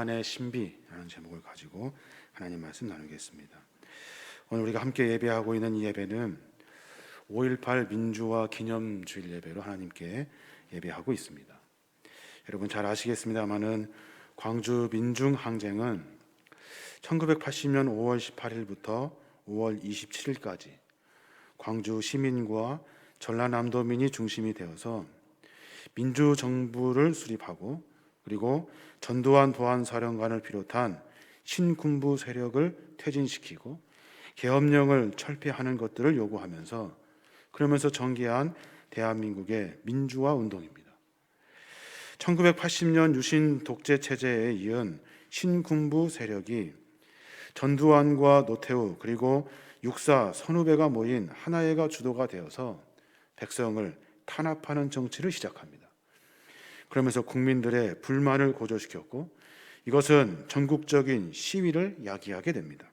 고난의 신비라는 제목을 가지고 하나님 말씀 나누겠습니다. 오늘 우리가 함께 예배하고 있는 이 예배는 5.18 민주화 기념주일 예배로 하나님께 예배하고 있습니다. 여러분 잘 아시겠습니다마는 광주 민중항쟁은 1980년 5월 18일부터 5월 27일까지 광주 시민과 전라남도민이 중심이 되어서 민주정부를 수립하고 그리고 전두환 보안사령관을 비롯한 신군부 세력을 퇴진시키고 계엄령을 철폐하는 것들을 요구하면서 그러면서 전개한 대한민국의 민주화 운동입니다. 1980년 유신 독재 체제에 이은 신군부 세력이 전두환과 노태우 그리고 육사 선후배가 모인 하나회가 주도가 되어서 백성을 탄압하는 정치를 시작합니다. 그러면서 국민들의 불만을 고조시켰고 이것은 전국적인 시위를 야기하게 됩니다.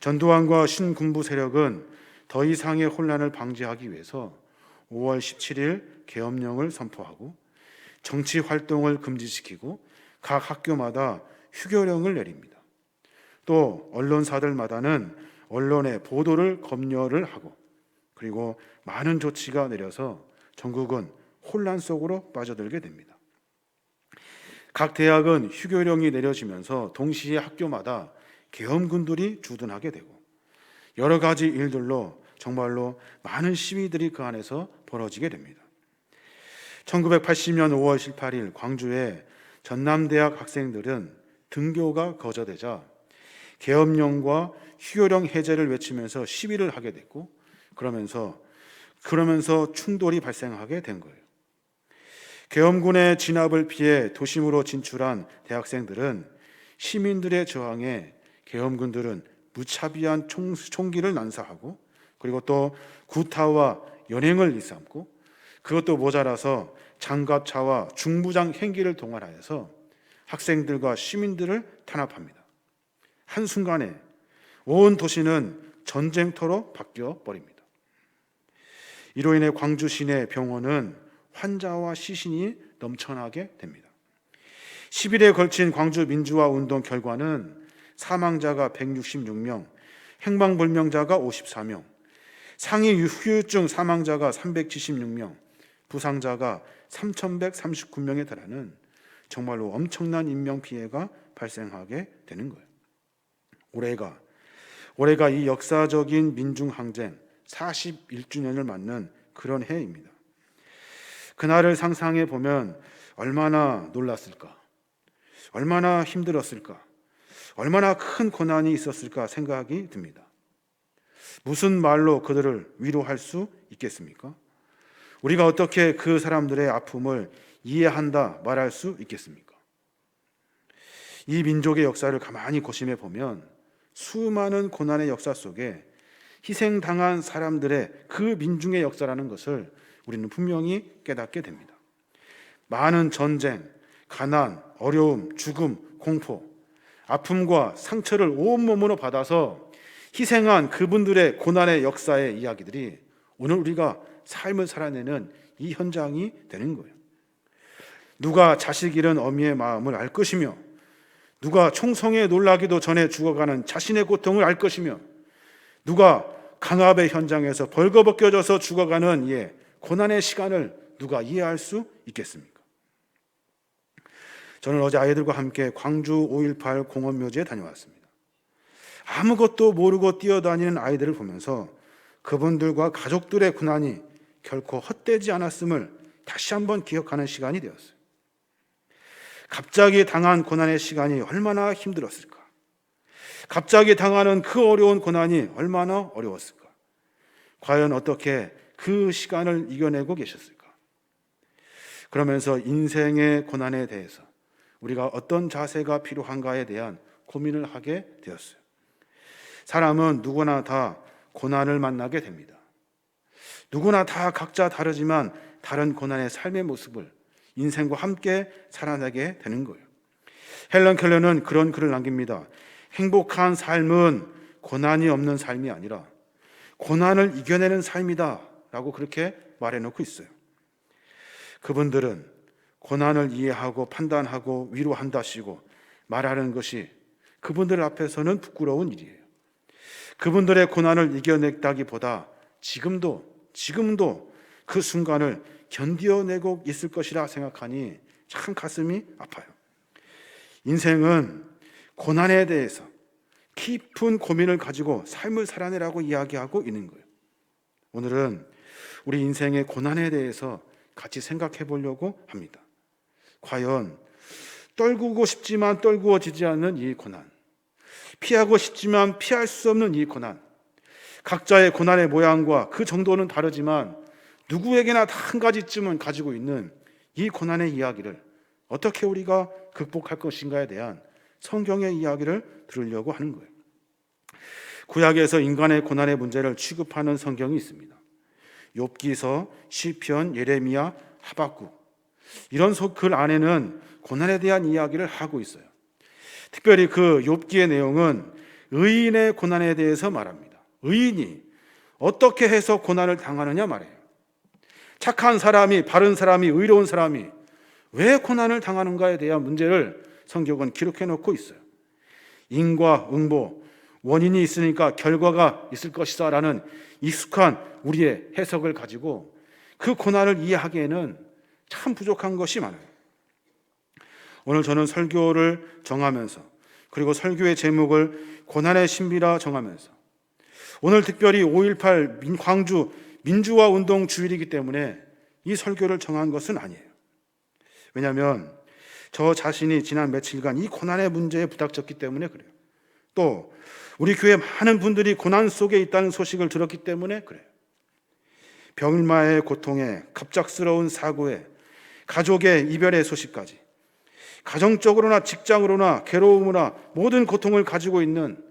전두환과 신군부 세력은 더 이상의 혼란을 방지하기 위해서 5월 17일 계엄령을 선포하고 정치 활동을 금지시키고 각 학교마다 휴교령을 내립니다. 또 언론사들마다는 언론의 보도를 검열을 하고 그리고 많은 조치가 내려서 전국은 혼란 속으로 빠져들게 됩니다. 각 대학은 휴교령이 내려지면서 동시에 학교마다 계엄군들이 주둔하게 되고 여러 가지 일들로 정말로 많은 시위들이 그 안에서 벌어지게 됩니다. 1980년 5월 18일 광주의 전남대학 학생들은 등교가 거저되자 계엄령과 휴교령 해제를 외치면서 시위를 하게 됐고 그러면서 충돌이 발생하게 된 거예요. 계엄군의 진압을 피해 도심으로 진출한 대학생들은 시민들의 저항에 계엄군들은 무차비한 총기를 난사하고 그리고 또 구타와 연행을 일삼고 그것도 모자라서 장갑차와 중부장 행기를 동원하여서 학생들과 시민들을 탄압합니다. 한순간에 온 도시는 전쟁터로 바뀌어 버립니다. 이로 인해 광주 시내 병원은 환자와 시신이 넘쳐나게 됩니다. 10일에 걸친 광주 민주화 운동 결과는 사망자가 166명, 행방불명자가 54명, 상위 후유증 사망자가 376명, 부상자가 3,139명에 달하는 정말로 엄청난 인명피해가 발생하게 되는 거예요. 올해가 이 역사적인 민중항쟁 41주년을 맞는 그런 해입니다. 그날을 상상해 보면 얼마나 놀랐을까, 얼마나 힘들었을까, 얼마나 큰 고난이 있었을까 생각이 듭니다. 무슨 말로 그들을 위로할 수 있겠습니까? 우리가 어떻게 그 사람들의 아픔을 이해한다 말할 수 있겠습니까? 이 민족의 역사를 가만히 고심해 보면 수많은 고난의 역사 속에 희생당한 사람들의 그 민중의 역사라는 것을 우리는 분명히 깨닫게 됩니다. 많은 전쟁, 가난, 어려움, 죽음, 공포, 아픔과 상처를 온몸으로 받아서 희생한 그분들의 고난의 역사의 이야기들이 오늘 우리가 삶을 살아내는 이 현장이 되는 거예요. 누가 자식 잃은 어미의 마음을 알 것이며 누가 총성에 놀라기도 전에 죽어가는 자신의 고통을 알 것이며 누가 강압의 현장에서 벌거벗겨져서 죽어가는 고난의 시간을 누가 이해할 수 있겠습니까? 저는 어제 아이들과 함께 광주 5.18 공원묘지에 다녀왔습니다. 아무것도 모르고 뛰어다니는 아이들을 보면서 그분들과 가족들의 고난이 결코 헛되지 않았음을 다시 한번 기억하는 시간이 되었어요. 갑자기 당한 고난의 시간이 얼마나 힘들었을까? 갑자기 당하는 그 어려운 고난이 얼마나 어려웠을까? 과연 어떻게 그 시간을 이겨내고 계셨을까? 그러면서 인생의 고난에 대해서 우리가 어떤 자세가 필요한가에 대한 고민을 하게 되었어요. 사람은 누구나 다 고난을 만나게 됩니다. 누구나 다 각자 다르지만 다른 고난의 삶의 모습을 인생과 함께 살아내게 되는 거예요. 헬런 켈러는 그런 글을 남깁니다. 행복한 삶은 고난이 없는 삶이 아니라 고난을 이겨내는 삶이다 라고 그렇게 말해놓고 있어요. 그분들은 고난을 이해하고 판단하고 위로한다시고 말하는 것이 그분들 앞에서는 부끄러운 일이에요. 그분들의 고난을 이겨냈다기보다 지금도 그 순간을 견뎌내고 있을 것이라 생각하니 참 가슴이 아파요. 인생은 고난에 대해서 깊은 고민을 가지고 삶을 살아내라고 이야기하고 있는 거예요. 오늘은 우리 인생의 고난에 대해서 같이 생각해 보려고 합니다. 과연 떨구고 싶지만 떨구어지지 않는 이 고난, 피하고 싶지만 피할 수 없는 이 고난, 각자의 고난의 모양과 그 정도는 다르지만 누구에게나 다 한 가지쯤은 가지고 있는 이 고난의 이야기를 어떻게 우리가 극복할 것인가에 대한 성경의 이야기를 들으려고 하는 거예요. 구약에서 인간의 고난의 문제를 취급하는 성경이 있습니다. 욥기서, 시편, 예레미야, 하박국, 이런 글 안에는 고난에 대한 이야기를 하고 있어요. 특별히 그 욥기의 내용은 의인의 고난에 대해서 말합니다. 의인이 어떻게 해서 고난을 당하느냐 말이에요. 착한 사람이, 바른 사람이, 의로운 사람이 왜 고난을 당하는가에 대한 문제를 성경은 기록해 놓고 있어요. 인과 응보, 원인이 있으니까 결과가 있을 것이다 라는 익숙한 우리의 해석을 가지고 그 고난을 이해하기에는 참 부족한 것이 많아요. 오늘 저는 설교를 정하면서, 그리고 설교의 제목을 고난의 신비라 정하면서, 오늘 특별히 5.18 광주 민주화 운동 주일이기 때문에 이 설교를 정한 것은 아니에요. 왜냐하면 저 자신이 지난 며칠간 이 고난의 문제에 부닥쳤기 때문에 그래요. 또 우리 교회 많은 분들이 고난 속에 있다는 소식을 들었기 때문에 그래요. 병마의 고통에, 갑작스러운 사고에, 가족의 이별의 소식까지, 가정적으로나 직장으로나 괴로움이나 모든 고통을 가지고 있는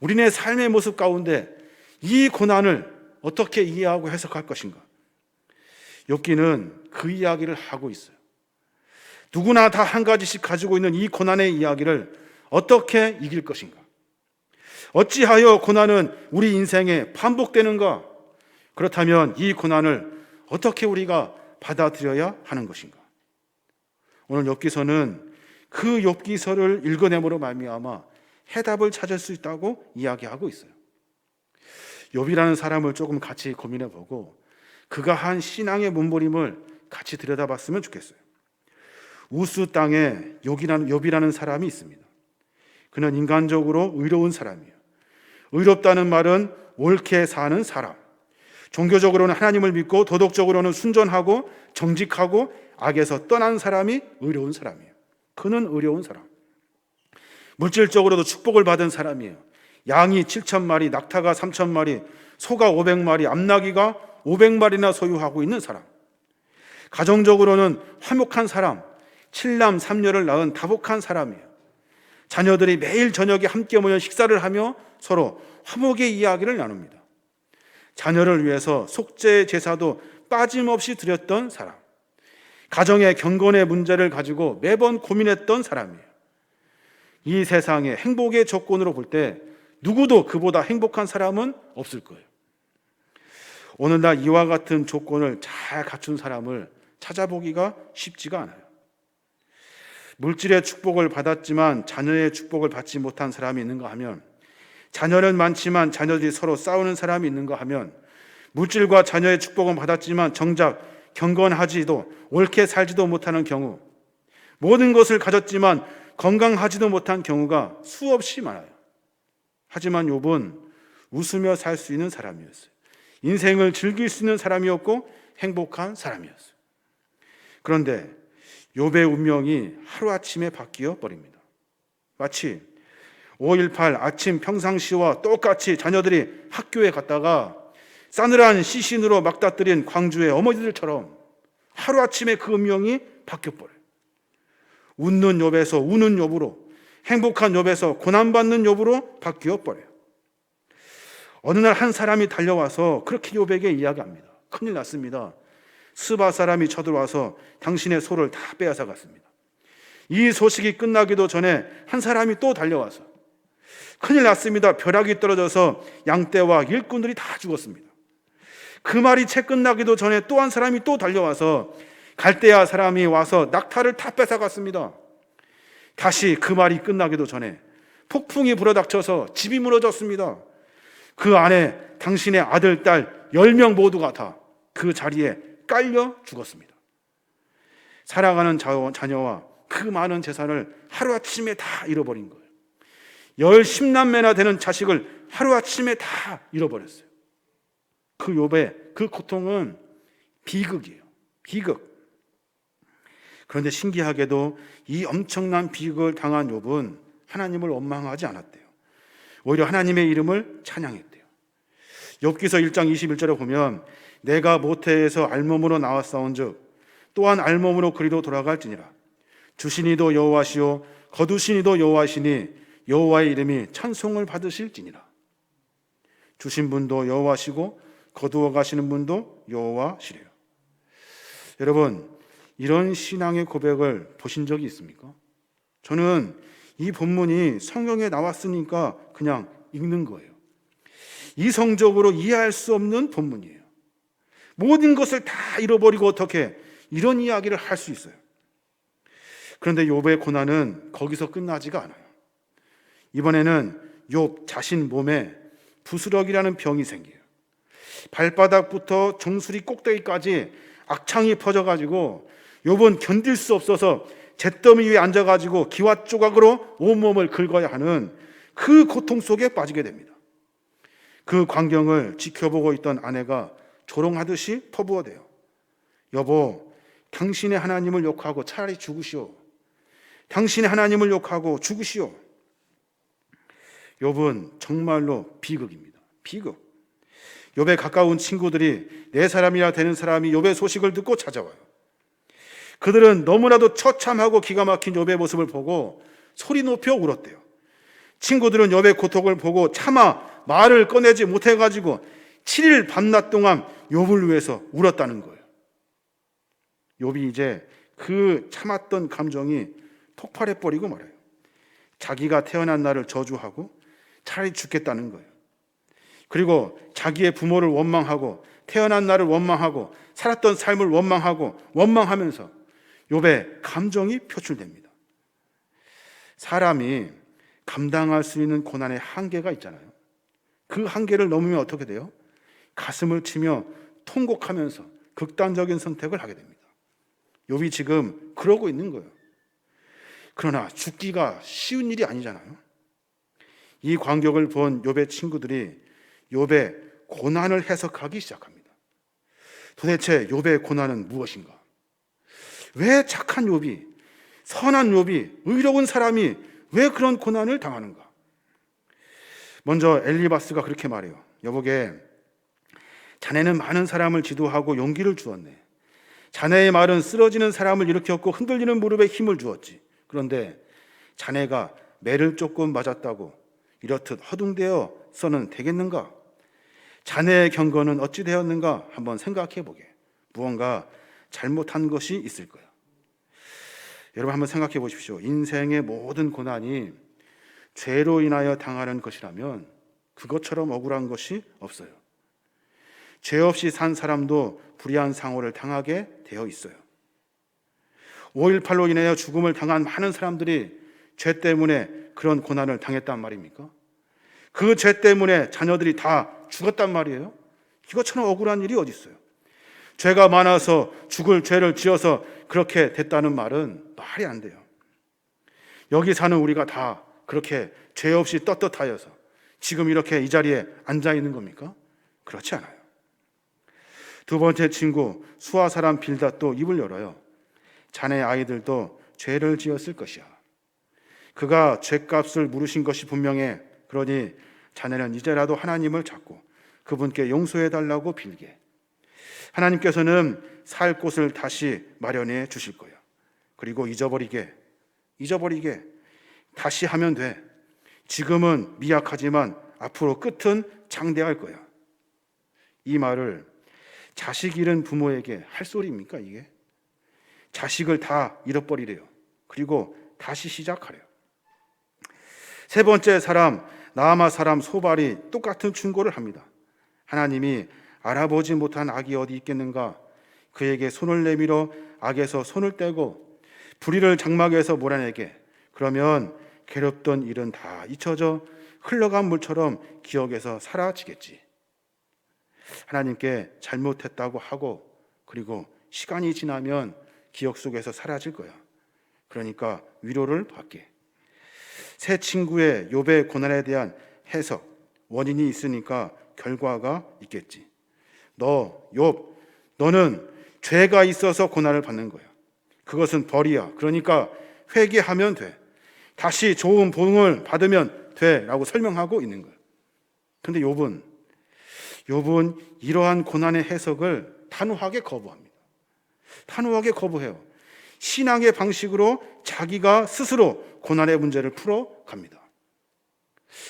우리네 삶의 모습 가운데 이 고난을 어떻게 이해하고 해석할 것인가? 욥기는 그 이야기를 하고 있어요. 누구나 다 한 가지씩 가지고 있는 이 고난의 이야기를 어떻게 이길 것인가? 어찌하여 고난은 우리 인생에 반복되는가? 그렇다면 이 고난을 어떻게 우리가 받아들여야 하는 것인가? 오늘 욥기서는 그 욥기서를 읽어냄으로 말미암아 해답을 찾을 수 있다고 이야기하고 있어요. 욥이라는 사람을 조금 같이 고민해 보고 그가 한 신앙의 몸부림을 같이 들여다봤으면 좋겠어요. 우스 땅에 욥이라는 사람이 있습니다. 그는 인간적으로 의로운 사람이에요. 의롭다는 말은 옳게 사는 사람, 종교적으로는 하나님을 믿고 도덕적으로는 순전하고 정직하고 악에서 떠난 사람이 의로운 사람이에요. 그는 의로운 사람. 물질적으로도 축복을 받은 사람이에요. 양이 7,000마리, 낙타가 3,000마리, 소가 500마리, 암나귀가 500마리나 소유하고 있는 사람. 가정적으로는 화목한 사람, 7남 3녀를 낳은 다복한 사람이에요. 자녀들이 매일 저녁에 함께 모여 식사를 하며 서로 화목의 이야기를 나눕니다. 자녀를 위해서 속죄 제사도 빠짐없이 드렸던 사람. 가정의 경건의 문제를 가지고 매번 고민했던 사람이에요. 이 세상의 행복의 조건으로 볼 때 누구도 그보다 행복한 사람은 없을 거예요. 오늘날 이와 같은 조건을 잘 갖춘 사람을 찾아보기가 쉽지가 않아요. 물질의 축복을 받았지만 자녀의 축복을 받지 못한 사람이 있는가 하면, 자녀는 많지만 자녀들이 서로 싸우는 사람이 있는가 하면, 물질과 자녀의 축복은 받았지만 정작 경건하지도 옳게 살지도 못하는 경우, 모든 것을 가졌지만 건강하지도 못한 경우가 수없이 많아요. 하지만 욥은 웃으며 살 수 있는 사람이었어요. 인생을 즐길 수 있는 사람이었고 행복한 사람이었어요. 그런데 욥의 운명이 하루아침에 바뀌어 버립니다. 마치 5.18 아침 평상시와 똑같이 자녀들이 학교에 갔다가 싸늘한 시신으로 막다뜨린 광주의 어머니들처럼 하루아침에 그 운명이 바뀌어버려요. 웃는 욥에서 우는 욥으로, 행복한 욥에서 고난받는 욥으로 바뀌어버려요. 어느 날 한 사람이 달려와서 그렇게 욥에게 이야기합니다. 큰일 났습니다. 스바 사람이 쳐들어와서 당신의 소를 다 빼앗아 갔습니다. 이 소식이 끝나기도 전에 한 사람이 또 달려와서 큰일 났습니다. 벼락이 떨어져서 양떼와 일꾼들이 다 죽었습니다. 그 말이 채 끝나기도 전에 또 한 사람이 또 달려와서 갈대아 사람이 와서 낙타를 다 뺏어갔습니다. 다시 그 말이 끝나기도 전에 폭풍이 불어닥쳐서 집이 무너졌습니다. 그 안에 당신의 아들, 딸 10명 모두가 다 그 자리에 깔려 죽었습니다. 사랑하는 자녀와 그 많은 재산을 하루아침에 다 잃어버린 거예요. 10남매나 되는 자식을 하루아침에 다 잃어버렸어요. 그 욥의 그 고통은 비극이에요. 비극. 그런데 신기하게도 이 엄청난 비극을 당한 욥은 하나님을 원망하지 않았대요. 오히려 하나님의 이름을 찬양했대요. 욥기서 1장 21절에 보면 내가 모태에서 알몸으로 나왔사온즉 또한 알몸으로 그리로 돌아갈지니라. 주신 이도 여호와시요 거두신 이도 여호와시니 여호와의 이름이 찬송을 받으실지니라. 주신 분도 여호와시고 거두어 가시는 분도 여호와시래요. 여러분, 이런 신앙의 고백을 보신 적이 있습니까? 저는 이 본문이 성경에 나왔으니까 그냥 읽는 거예요. 이성적으로 이해할 수 없는 본문이에요. 모든 것을 다 잃어버리고 어떻게 이런 이야기를 할 수 있어요? 그런데 욥의 고난은 거기서 끝나지가 않아요. 이번에는 욥 자신 몸에 부스럭이라는 병이 생겨요. 발바닥부터 정수리 꼭대기까지 악창이 퍼져가지고 욥은 견딜 수 없어서 잿더미 위에 앉아가지고 기와 조각으로 온몸을 긁어야 하는 그 고통 속에 빠지게 됩니다. 그 광경을 지켜보고 있던 아내가 조롱하듯이 퍼부어대요. 여보, 당신의 하나님을 욕하고 차라리 죽으시오. 당신의 하나님을 욕하고 죽으시오. 욥은 정말로 비극입니다. 비극. 욥의 가까운 친구들이 네 사람이나 되는 사람이 욥의 소식을 듣고 찾아와요. 그들은 너무나도 처참하고 기가 막힌 욥의 모습을 보고 소리 높여 울었대요. 친구들은 욥의 고통을 보고 차마 말을 꺼내지 못해가지고 7일 밤낮 동안 욥을 위해서 울었다는 거예요. 욥이 이제 그 참았던 감정이 폭발해버리고 말아요. 자기가 태어난 날을 저주하고 차라리 죽겠다는 거예요. 그리고 자기의 부모를 원망하고 태어난 날을 원망하고 살았던 삶을 원망하고 원망하면서 욥의 감정이 표출됩니다. 사람이 감당할 수 있는 고난의 한계가 있잖아요. 그 한계를 넘으면 어떻게 돼요? 가슴을 치며 통곡하면서 극단적인 선택을 하게 됩니다. 욥이 지금 그러고 있는 거예요. 그러나 죽기가 쉬운 일이 아니잖아요. 이 광경을 본 욥의 친구들이 욥의 고난을 해석하기 시작합니다. 도대체 욥의 고난은 무엇인가? 왜 착한 욥이, 선한 욥이, 의로운 사람이 왜 그런 고난을 당하는가? 먼저 엘리바스가 그렇게 말해요. 여보게, 자네는 많은 사람을 지도하고 용기를 주었네. 자네의 말은 쓰러지는 사람을 일으켰고 흔들리는 무릎에 힘을 주었지. 그런데 자네가 매를 조금 맞았다고 이렇듯 허둥대어서는 되겠는가? 자네의 경건은 어찌 되었는가? 한번 생각해 보게. 무언가 잘못한 것이 있을 거야. 여러분 한번 생각해 보십시오. 인생의 모든 고난이 죄로 인하여 당하는 것이라면 그것처럼 억울한 것이 없어요. 죄 없이 산 사람도 불의한 상호를 당하게 되어 있어요. 5.18로 인하여 죽음을 당한 많은 사람들이 죄 때문에 그런 고난을 당했단 말입니까? 그 죄 때문에 자녀들이 다 죽었단 말이에요. 이것처럼 억울한 일이 어디 있어요? 죄가 많아서 죽을 죄를 지어서 그렇게 됐다는 말은 말이 안 돼요. 여기 사는 우리가 다 그렇게 죄 없이 떳떳하여서 지금 이렇게 이 자리에 앉아 있는 겁니까? 그렇지 않아요. 두 번째 친구 수아 사람 빌닷도 입을 열어요. 자네 아이들도 죄를 지었을 것이야. 그가 죄값을 물으신 것이 분명해. 그러니 자네는 이제라도 하나님을 찾고 그분께 용서해달라고 빌게. 하나님께서는 살 곳을 다시 마련해 주실 거야. 그리고 잊어버리게 다시 하면 돼. 지금은 미약하지만 앞으로 끝은 장대할 거야. 이 말을 자식 잃은 부모에게 할 소리입니까 이게? 자식을 다 잃어버리래요. 그리고 다시 시작하래요. 세 번째 사람 나아마 사람 소발이 똑같은 충고를 합니다. 하나님이 알아보지 못한 악이 어디 있겠는가? 그에게 손을 내밀어 악에서 손을 떼고 불의를 장막에서 몰아내게. 그러면 괴롭던 일은 다 잊혀져 흘러간 물처럼 기억에서 사라지겠지. 하나님께 잘못했다고 하고 그리고 시간이 지나면 기억 속에서 사라질 거야. 그러니까 위로를 받게. 새 친구의 욥의 고난에 대한 해석, 원인이 있으니까 결과가 있겠지. 욥, 너는 죄가 있어서 고난을 받는 거야. 그것은 벌이야. 그러니까 회개하면 돼. 다시 좋은 복을 받으면 돼 라고 설명하고 있는 거야. 근데 욥은 이러한 고난의 해석을 단호하게 거부합니다. 단호하게 거부해요. 신앙의 방식으로 자기가 스스로 고난의 문제를 풀어갑니다.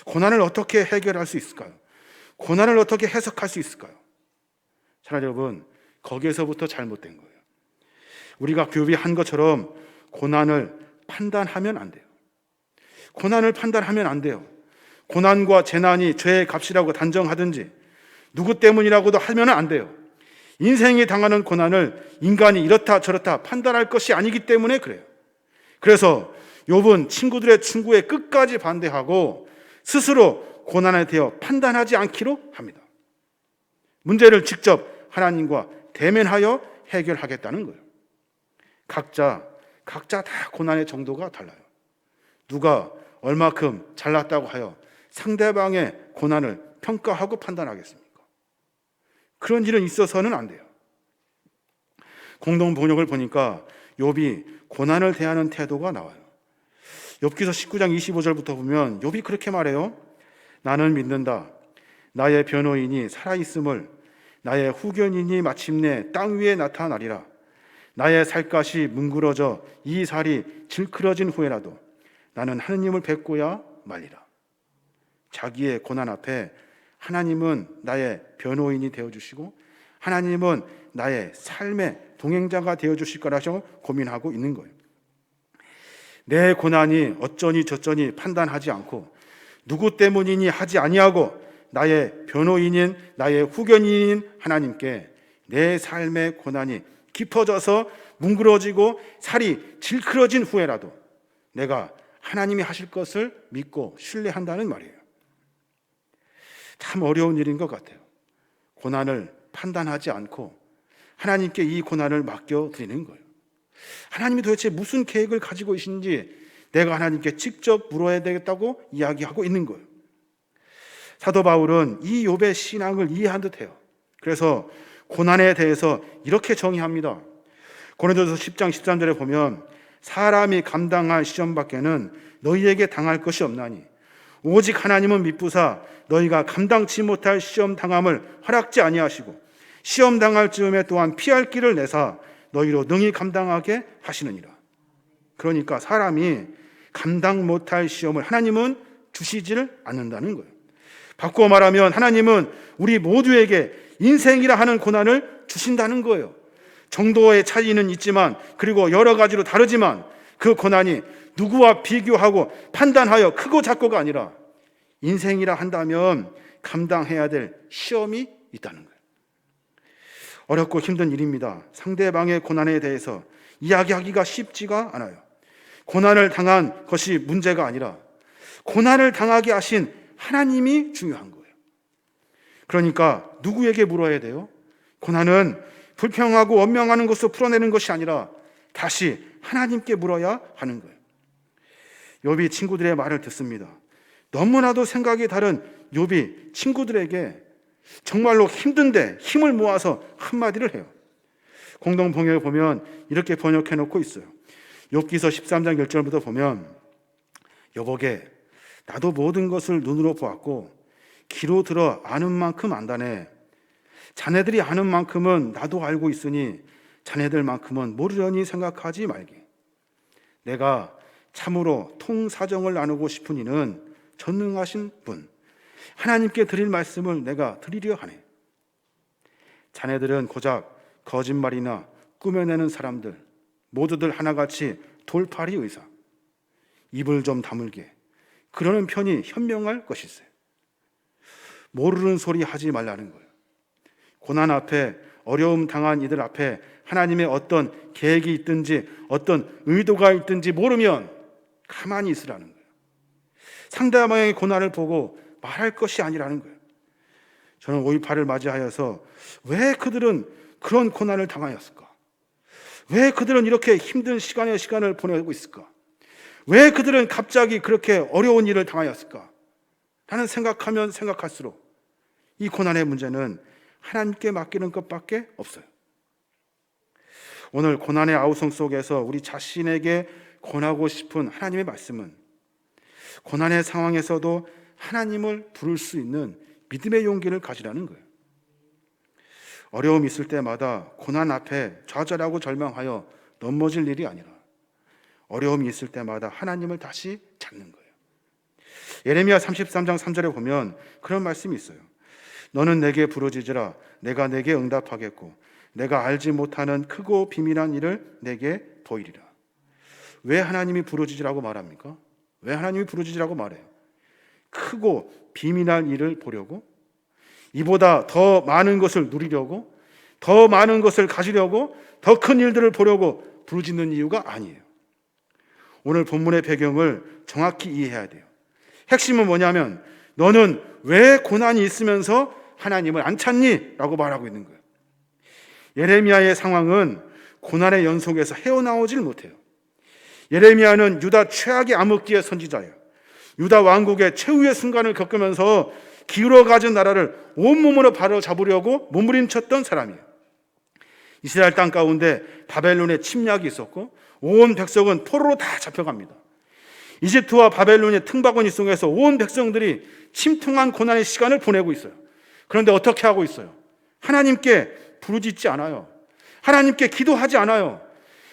고난을 어떻게 해결할 수 있을까요? 고난을 어떻게 해석할 수 있을까요? 자, 여러분, 거기에서부터 잘못된 거예요. 우리가 욥이 한 것처럼 고난을 판단하면 안 돼요. 고난을 판단하면 안 돼요. 고난과 재난이 죄의 값이라고 단정하든지 누구 때문이라고도 하면 안 돼요. 인생이 당하는 고난을 인간이 이렇다 저렇다 판단할 것이 아니기 때문에 그래요. 그래서 욥은 친구들의 충고에 끝까지 반대하고 스스로 고난에 대해 판단하지 않기로 합니다. 문제를 직접 하나님과 대면하여 해결하겠다는 거예요. 각자 다 고난의 정도가 달라요. 누가 얼마큼 잘났다고 하여 상대방의 고난을 평가하고 판단하겠습니까? 그런 일은 있어서는 안 돼요. 공동 번역을 보니까 욥이 고난을 대하는 태도가 나와요. 욥기서 19장 25절부터 보면 욥이 그렇게 말해요. 나는 믿는다. 나의 변호인이 살아있음을, 나의 후견인이 마침내 땅 위에 나타나리라. 나의 살갗이 뭉그러져 이 살이 질그러진 후에라도 나는 하느님을 뵙고야 말리라. 자기의 고난 앞에 하나님은 나의 변호인이 되어주시고 하나님은 나의 삶의 동행자가 되어주실 거라서 고민하고 있는 거예요. 내 고난이 어쩌니 저쩌니 판단하지 않고 누구 때문이니 하지 아니하고 나의 변호인인 나의 후견인인 하나님께 내 삶의 고난이 깊어져서 뭉그러지고 살이 질그러진 후에라도 내가 하나님이 하실 것을 믿고 신뢰한다는 말이에요. 참 어려운 일인 것 같아요. 고난을 판단하지 않고 하나님께 이 고난을 맡겨드리는 거예요. 하나님이 도대체 무슨 계획을 가지고 계신지 내가 하나님께 직접 물어야 되겠다고 이야기하고 있는 거예요. 사도 바울은 이 욥의 신앙을 이해한 듯해요. 그래서 고난에 대해서 이렇게 정의합니다. 고린도서 10장 13절에 보면 사람이 감당할 시험 밖에는 너희에게 당할 것이 없나니 오직 하나님은 미쁘사 너희가 감당치 못할 시험 당함을 허락지 아니하시고 시험 당할 즈음에 또한 피할 길을 내사 너희로 능히 감당하게 하시느니라. 그러니까 사람이 감당 못할 시험을 하나님은 주시지를 않는다는 거예요. 바꾸어 말하면 하나님은 우리 모두에게 인생이라 하는 고난을 주신다는 거예요. 정도의 차이는 있지만 그리고 여러 가지로 다르지만 그 고난이 누구와 비교하고 판단하여 크고 작고가 아니라 인생이라 한다면 감당해야 될 시험이 있다는 거예요. 어렵고 힘든 일입니다. 상대방의 고난에 대해서 이야기하기가 쉽지가 않아요. 고난을 당한 것이 문제가 아니라 고난을 당하게 하신 하나님이 중요한 거예요. 그러니까 누구에게 물어야 돼요? 고난은 불평하고 원망하는 것으로 풀어내는 것이 아니라 다시 하나님께 물어야 하는 거예요. 욥이 친구들의 말을 듣습니다. 너무나도 생각이 다른 욥이 친구들에게 정말로 힘든데 힘을 모아서 한마디를 해요. 공동 번역을 보면 이렇게 번역해 놓고 있어요. 욥기서 13장 10절부터 보면 여보게 나도 모든 것을 눈으로 보았고 귀로 들어 아는 만큼 안다네. 자네들이 아는 만큼은 나도 알고 있으니 자네들만큼은 모르려니 생각하지 말게. 내가 참으로 통사정을 나누고 싶은 이는 전능하신 분 하나님께 드릴 말씀을 내가 드리려 하네. 자네들은 고작 거짓말이나 꾸며내는 사람들 모두들 하나같이 돌팔이 의사 입을 좀 다물게 그러는 편이 현명할 것일세. 모르는 소리 하지 말라는 거예요. 고난 앞에 어려움 당한 이들 앞에 하나님의 어떤 계획이 있든지 어떤 의도가 있든지 모르면 가만히 있으라는 거예요. 상대방의 고난을 보고 말할 것이 아니라는 거예요. 저는 5.18을 맞이하여서 왜 그들은 그런 고난을 당하였을까? 왜 그들은 이렇게 힘든 시간을 보내고 있을까? 왜 그들은 갑자기 그렇게 어려운 일을 당하였을까? 라는 생각하면 생각할수록 이 고난의 문제는 하나님께 맡기는 것밖에 없어요. 오늘 고난의 아우성 속에서 우리 자신에게 권하고 싶은 하나님의 말씀은 고난의 상황에서도 하나님을 부를 수 있는 믿음의 용기를 가지라는 거예요. 어려움이 있을 때마다 고난 앞에 좌절하고 절망하여 넘어질 일이 아니라 어려움이 있을 때마다 하나님을 다시 찾는 거예요. 예레미야 33장 3절에 보면 그런 말씀이 있어요. 너는 내게 부르짖으라 내가 내게 응답하겠고 내가 알지 못하는 크고 비밀한 일을 내게 보이리라. 왜 하나님이 부르짖으라고 말합니까? 왜 하나님이 부르짖으라고 말해요? 크고 비밀한 일을 보려고? 이보다 더 많은 것을 누리려고? 더 많은 것을 가지려고? 더 큰 일들을 보려고 부르짖는 이유가 아니에요. 오늘 본문의 배경을 정확히 이해해야 돼요. 핵심은 뭐냐면 너는 왜 고난이 있으면서 하나님을 안 찾니? 라고 말하고 있는 거예요. 예레미야의 상황은 고난의 연속에서 헤어나오질 못해요. 예레미야는 유다 최악의 암흑기의 선지자예요. 유다 왕국의 최후의 순간을 겪으면서 기울어 가진 나라를 온몸으로 바로잡으려고 몸부림쳤던 사람이에요. 이스라엘 땅 가운데 바벨론의 침략이 있었고 온 백성은 포로로 다 잡혀갑니다. 이집트와 바벨론의 틈바구니 속에서 온 백성들이 침통한 고난의 시간을 보내고 있어요. 그런데 어떻게 하고 있어요? 하나님께 부르짖지 않아요. 하나님께 기도하지 않아요.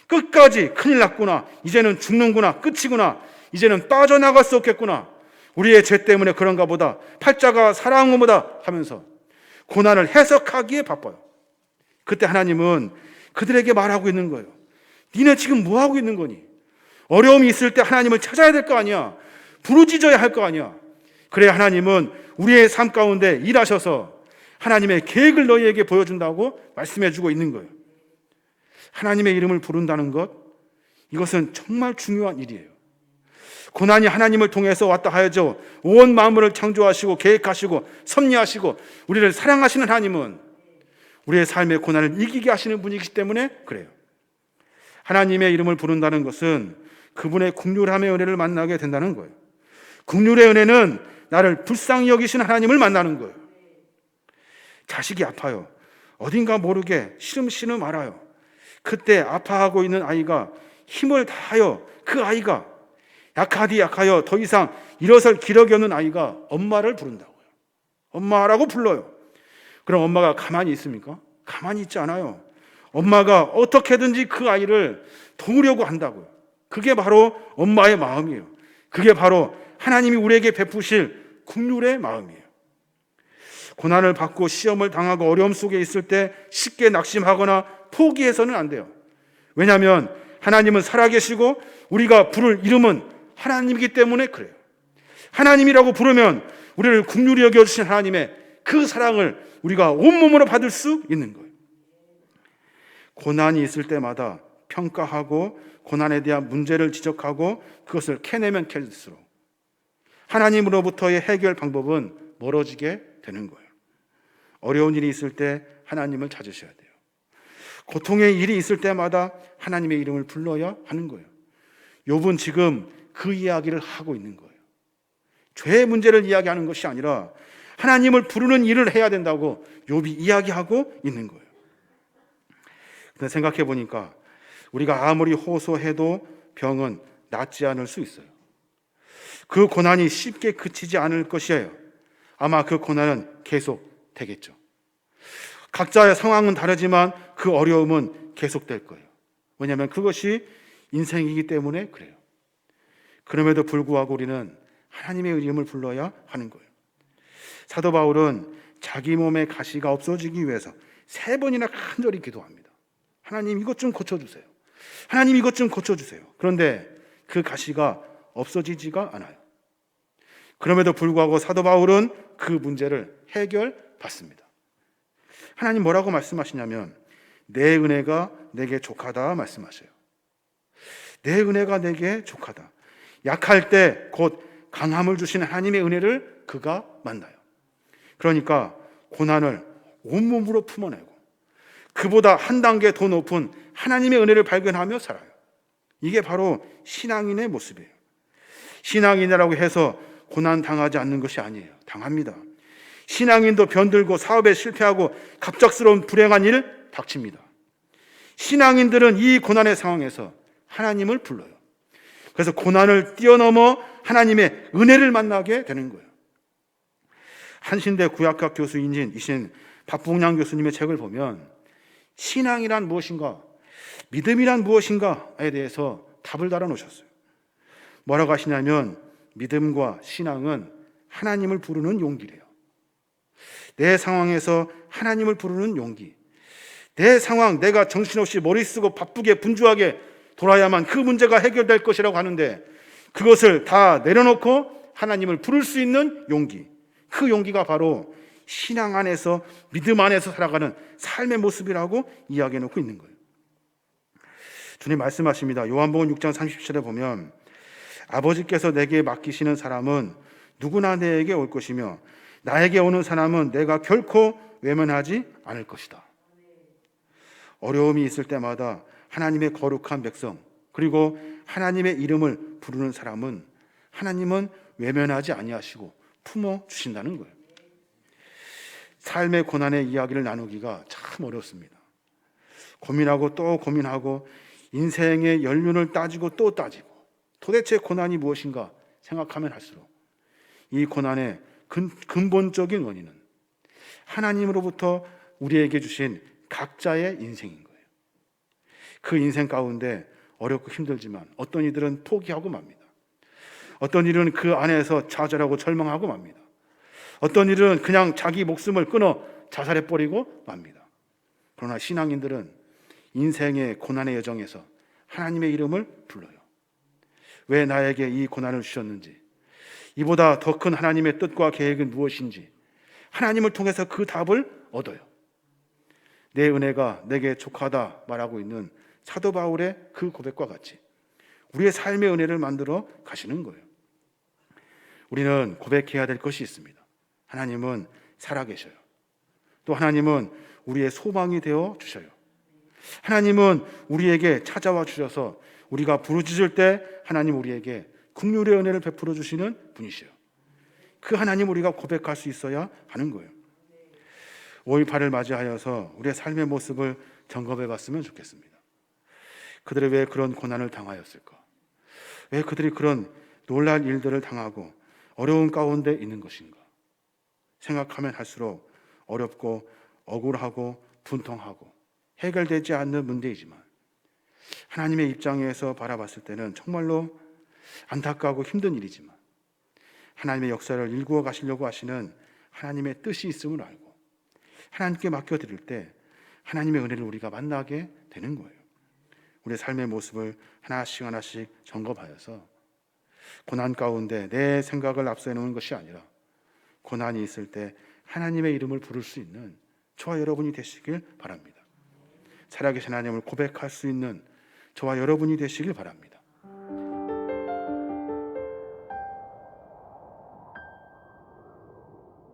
끝까지 큰일 났구나. 이제는 죽는구나. 끝이구나. 이제는 빠져나갈 수 없겠구나. 우리의 죄 때문에 그런가 보다. 팔자가 살아온 것보다 하면서 고난을 해석하기에 바빠요. 그때 하나님은 그들에게 말하고 있는 거예요. 니네 지금 뭐 하고 있는 거니? 어려움이 있을 때 하나님을 찾아야 될 거 아니야. 부르짖어야 할 거 아니야. 그래야 하나님은 우리의 삶 가운데 일하셔서 하나님의 계획을 너희에게 보여준다고 말씀해주고 있는 거예요. 하나님의 이름을 부른다는 것, 이것은 정말 중요한 일이에요. 고난이 하나님을 통해서 왔다 하여져 온 만물을 창조하시고 계획하시고 섭리하시고 우리를 사랑하시는 하나님은 우리의 삶의 고난을 이기게 하시는 분이기 때문에 그래요. 하나님의 이름을 부른다는 것은 그분의 긍휼함의 은혜를 만나게 된다는 거예요. 긍휼의 은혜는 나를 불쌍히 여기신 하나님을 만나는 거예요. 자식이 아파요. 어딘가 모르게 시름시름 알아요. 그때 아파하고 있는 아이가 힘을 다하여 그 아이가 약하여 더 이상 일어설 기력이 없는 아이가 엄마를 부른다고요. 엄마라고 불러요. 그럼 엄마가 가만히 있습니까? 가만히 있지 않아요. 엄마가 어떻게든지 그 아이를 도우려고 한다고요. 그게 바로 엄마의 마음이에요. 그게 바로 하나님이 우리에게 베푸실 긍휼의 마음이에요. 고난을 받고 시험을 당하고 어려움 속에 있을 때 쉽게 낙심하거나 포기해서는 안 돼요. 왜냐하면 하나님은 살아계시고 우리가 부를 이름은 하나님이기 때문에 그래요. 하나님이라고 부르면 우리를 긍휼히 여겨주신 하나님의 그 사랑을 우리가 온몸으로 받을 수 있는 거예요. 고난이 있을 때마다 평가하고 고난에 대한 문제를 지적하고 그것을 캐내면 캘수록 하나님으로부터의 해결 방법은 멀어지게 되는 거예요. 어려운 일이 있을 때 하나님을 찾으셔야 돼요. 고통의 일이 있을 때마다 하나님의 이름을 불러야 하는 거예요. 욥은 지금 그 이야기를 하고 있는 거예요. 죄의 문제를 이야기하는 것이 아니라 하나님을 부르는 일을 해야 된다고 욥이 이야기하고 있는 거예요. 근데 생각해 보니까 우리가 아무리 호소해도 병은 낫지 않을 수 있어요. 그 고난이 쉽게 그치지 않을 것이에요. 아마 그 고난은 계속 되겠죠. 각자의 상황은 다르지만 그 어려움은 계속될 거예요. 왜냐하면 그것이 인생이기 때문에 그래요. 그럼에도 불구하고 우리는 하나님의 이름을 불러야 하는 거예요. 사도 바울은 자기 몸의 가시가 없어지기 위해서 3번이나 간절히 기도합니다. 하나님 이것 좀 고쳐주세요. 하나님 이것 좀 고쳐주세요. 그런데 그 가시가 없어지지가 않아요. 그럼에도 불구하고 사도 바울은 그 문제를 해결받습니다. 하나님 뭐라고 말씀하시냐면 내 은혜가 내게 족하다 말씀하셔요. 내 은혜가 내게 족하다. 약할 때 곧 강함을 주시는 하나님의 은혜를 그가 만나요. 그러니까 고난을 온몸으로 품어내고 그보다 한 단계 더 높은 하나님의 은혜를 발견하며 살아요. 이게 바로 신앙인의 모습이에요. 신앙인이라고 해서 고난 당하지 않는 것이 아니에요. 당합니다. 신앙인도 변들고 사업에 실패하고 갑작스러운 불행한 일 닥칩니다. 신앙인들은 이 고난의 상황에서 하나님을 불러요. 그래서 고난을 뛰어넘어 하나님의 은혜를 만나게 되는 거예요. 한신대 구약학 교수이신 박봉량 교수님의 책을 보면 신앙이란 무엇인가, 믿음이란 무엇인가에 대해서 답을 달아놓으셨어요. 뭐라고 하시냐면 믿음과 신앙은 하나님을 부르는 용기래요. 내 상황에서 하나님을 부르는 용기, 내 상황, 내가 정신없이 머리 쓰고 바쁘게 분주하게 돌아야만 그 문제가 해결될 것이라고 하는데 그것을 다 내려놓고 하나님을 부를 수 있는 용기, 그 용기가 바로 신앙 안에서 믿음 안에서 살아가는 삶의 모습이라고 이야기해 놓고 있는 거예요. 주님 말씀하십니다. 요한복음 6장 37절에 보면 아버지께서 내게 맡기시는 사람은 누구나 내게 올 것이며 나에게 오는 사람은 내가 결코 외면하지 않을 것이다. 어려움이 있을 때마다 하나님의 거룩한 백성 그리고 하나님의 이름을 부르는 사람은 하나님은 외면하지 아니하시고 품어 주신다는 거예요. 삶의 고난의 이야기를 나누기가 참 어렵습니다. 고민하고 또 고민하고 인생의 연륜을 따지고 또 따지고 도대체 고난이 무엇인가 생각하면 할수록 이 고난의 근본적인 원인은 하나님으로부터 우리에게 주신 각자의 인생인 거예요. 그 인생 가운데 어렵고 힘들지만 어떤 이들은 포기하고 맙니다. 어떤 이들은 그 안에서 좌절하고 절망하고 맙니다. 어떤 이들은 그냥 자기 목숨을 끊어 자살해버리고 맙니다. 그러나 신앙인들은 인생의 고난의 여정에서 하나님의 이름을 불러요. 왜 나에게 이 고난을 주셨는지, 이보다 더 큰 하나님의 뜻과 계획은 무엇인지 하나님을 통해서 그 답을 얻어요. 내 은혜가 내게 족하다 말하고 있는 사도 바울의 그 고백과 같이 우리의 삶의 은혜를 만들어 가시는 거예요. 우리는 고백해야 될 것이 있습니다. 하나님은 살아계셔요. 또 하나님은 우리의 소망이 되어 주셔요. 하나님은 우리에게 찾아와 주셔서 우리가 부르짖을 때 하나님 우리에게 긍휼의 은혜를 베풀어 주시는 분이시요. 그 하나님 우리가 고백할 수 있어야 하는 거예요. 5.18을 맞이하여서 우리의 삶의 모습을 점검해 봤으면 좋겠습니다. 그들이 왜 그런 고난을 당하였을까? 왜 그들이 그런 놀랄 일들을 당하고 어려운 가운데 있는 것인가? 생각하면 할수록 어렵고 억울하고 분통하고 해결되지 않는 문제이지만 하나님의 입장에서 바라봤을 때는 정말로 안타까우고 힘든 일이지만 하나님의 역사를 일구어 가시려고 하시는 하나님의 뜻이 있음을 알고 하나님께 맡겨드릴 때 하나님의 은혜를 우리가 만나게 되는 거예요. 우리의 삶의 모습을 하나씩 하나씩 점검하여서 고난 가운데 내 생각을 앞서 놓는 것이 아니라 고난이 있을 때 하나님의 이름을 부를 수 있는 저와 여러분이 되시길 바랍니다. 살아계신 하나님을 고백할 수 있는 저와 여러분이 되시길 바랍니다.